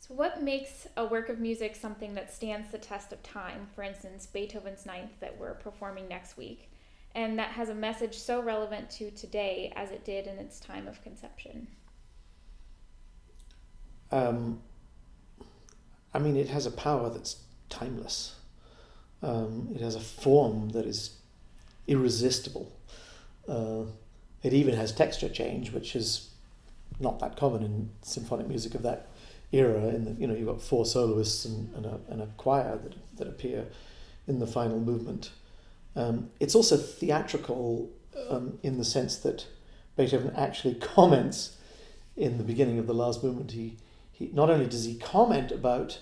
So what makes a work of music something that stands the test of time? For instance, Beethoven's Ninth that we're performing next week, and that has a message so relevant to today as it did in its time of conception. It has a power that's timeless. It has a form that is irresistible. It even has texture change, which is not that common in symphonic music of that era. You've got four soloists and a choir that appear in the final movement. It's also theatrical in the sense that Beethoven actually comments in the beginning of the last movement. He not only does he comment about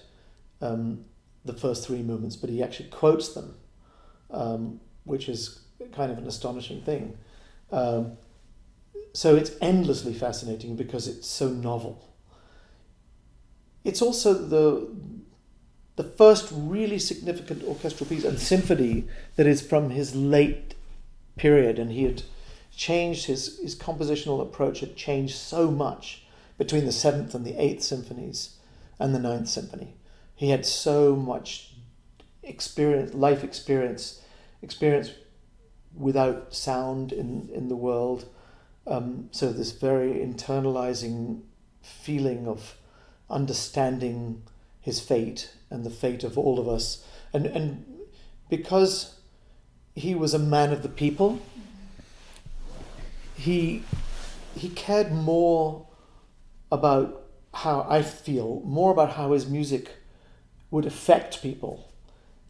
the first three movements, but he actually quotes them, which is kind of an astonishing thing. So it's endlessly fascinating because it's so novel. It's also the first really significant orchestral piece and symphony that is from his late period, and he had changed his compositional approach had changed so much between the 7th and the 8th symphonies and the 9th symphony. He had so much life experience without sound in the world. So this very internalizing feeling of understanding his fate and the fate of all of us. And because he was a man of the people, he cared more about more about how his music would affect people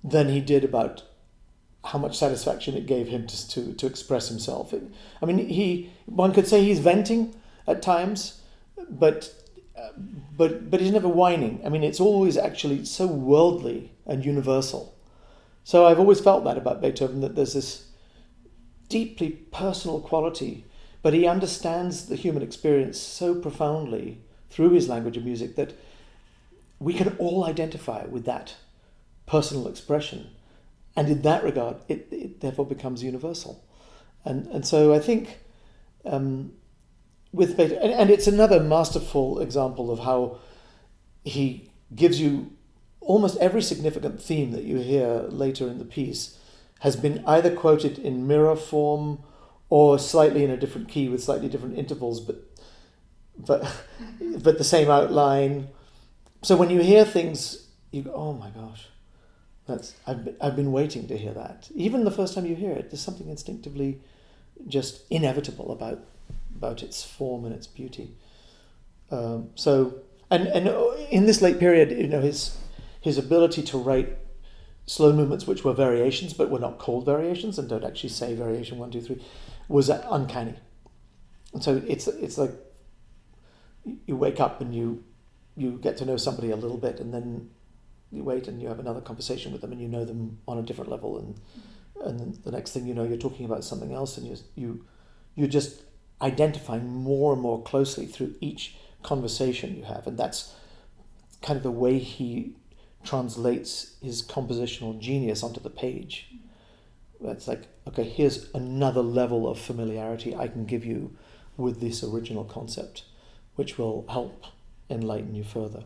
than he did about how much satisfaction it gave him to express himself. One could say he's venting at times, but he's never whining. It's always actually so worldly and universal. So I've always felt that about Beethoven, that there's this deeply personal quality, but he understands the human experience so profoundly through his language of music that we can all identify with that personal expression. And in that regard, it therefore becomes universal. And so I think with Beethoven, and it's another masterful example of how he gives you almost every significant theme that you hear later in the piece has been either quoted in mirror form or slightly in a different key with slightly different intervals, but the same outline. So when you hear things, you go, oh my gosh. I've been waiting to hear that. Even the first time you hear it, there's something instinctively just inevitable about its form and its beauty. So in this late period, his ability to write slow movements which were variations but were not called variations and don't actually say variation 1, 2, 3 was uncanny. And so it's like you wake up and you get to know somebody a little bit, and then you wait and you have another conversation with them and you know them on a different level, and then the next thing you know you're talking about something else, and you're just identifying more and more closely through each conversation you have. And that's kind of the way he translates his compositional genius onto the page. It's like, okay, here's another level of familiarity I can give you with this original concept, which will help enlighten you further.